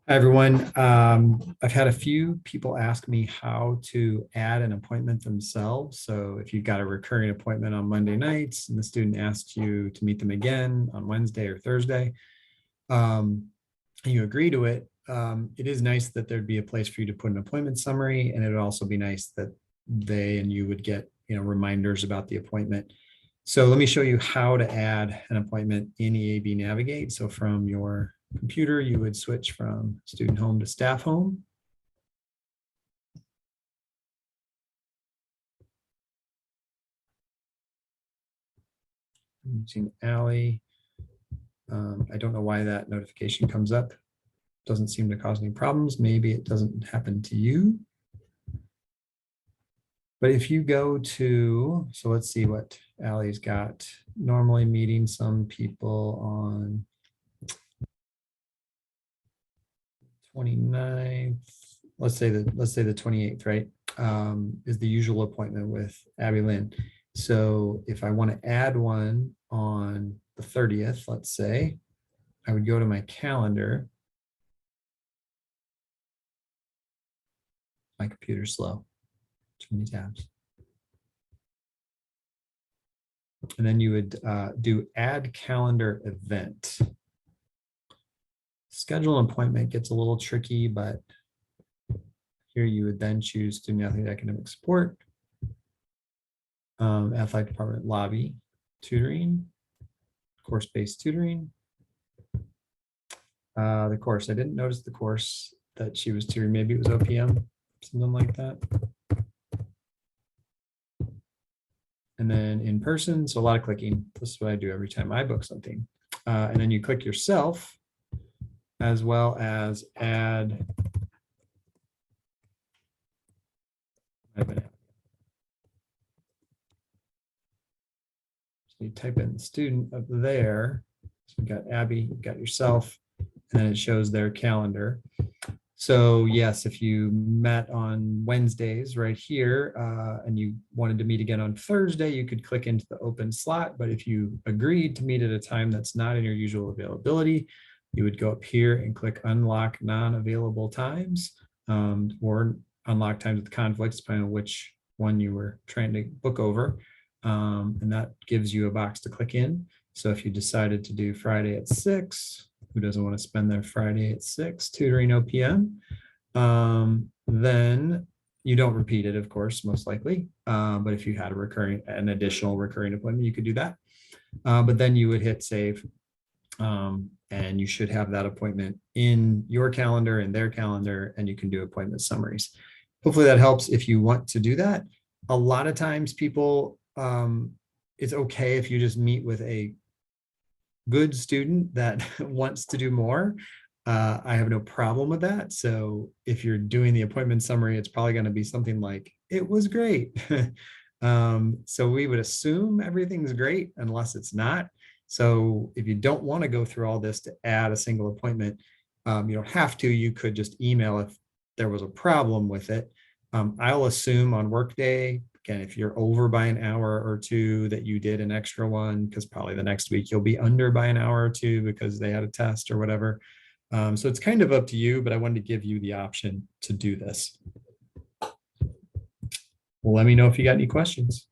Hi, everyone. I've had a few people ask me how to add an appointment themselves. So if you've got a recurring appointment on Monday nights and the student asks you to meet them again on Wednesday or Thursday, and you agree to it, it is nice that there'd be a place for you to put an appointment summary, and it would also be nice that they and you would get, reminders about the appointment. So let me show you how to add an appointment in EAB Navigate. So from your computer, you would switch from student home to staff home. I'm using Allie. I don't know why that notification comes up. Doesn't seem to cause any problems. Maybe it doesn't happen to you. But if you go to, so let's see what Allie's got. Normally meeting some people on 29th, let's say the 28th, right? Is the usual appointment with Abby Lynn. So if I want to add one on the 30th, let's say, I would go to my calendar. My computer's slow, too many tabs. And then you would do add calendar event. Schedule an appointment gets a little tricky, but here you would then choose student athlete academic support, athletic department lobby, tutoring, course-based tutoring. The course, I didn't notice the course that she was tutoring. Maybe it was OPM, something like that. And then in person, so a lot of clicking. This is what I do every time I book something. And then you click yourself, as well as add. So you type in the student up there. So you got Abby, you got yourself, and then it shows their calendar. So yes, if you met on Wednesdays right here and you wanted to meet again on Thursday, you could click into the open slot. But if you agreed to meet at a time that's not in your usual availability, you would go up here and click unlock non-available times or unlock times with conflicts, depending on which one you were trying to book over. And that gives you a box to click in. So if you decided to do Friday at 6, who doesn't want to spend their Friday at 6 tutoring OPM? Then you don't repeat it, of course, most likely. But if you had an additional recurring appointment, you could do that. But then you would hit save. And you should have that appointment in your calendar and their calendar, and you can do appointment summaries. Hopefully that helps if you want to do that. A lot of times people, it's okay if you just meet with a good student that wants to do more. I have no problem with that. So if you're doing the appointment summary, it's probably going to be something like, it was great. So we would assume everything's great unless it's not. So if you don't want to go through all this to add a single appointment, you don't have to. You could just email if there was a problem with it. I'll assume on Workday, again, if you're over by an hour or two, that you did an extra one, because probably the next week you'll be under by an hour or two because they had a test or whatever. So it's kind of up to you, but I wanted to give you the option to do this. Well, let me know if you got any questions.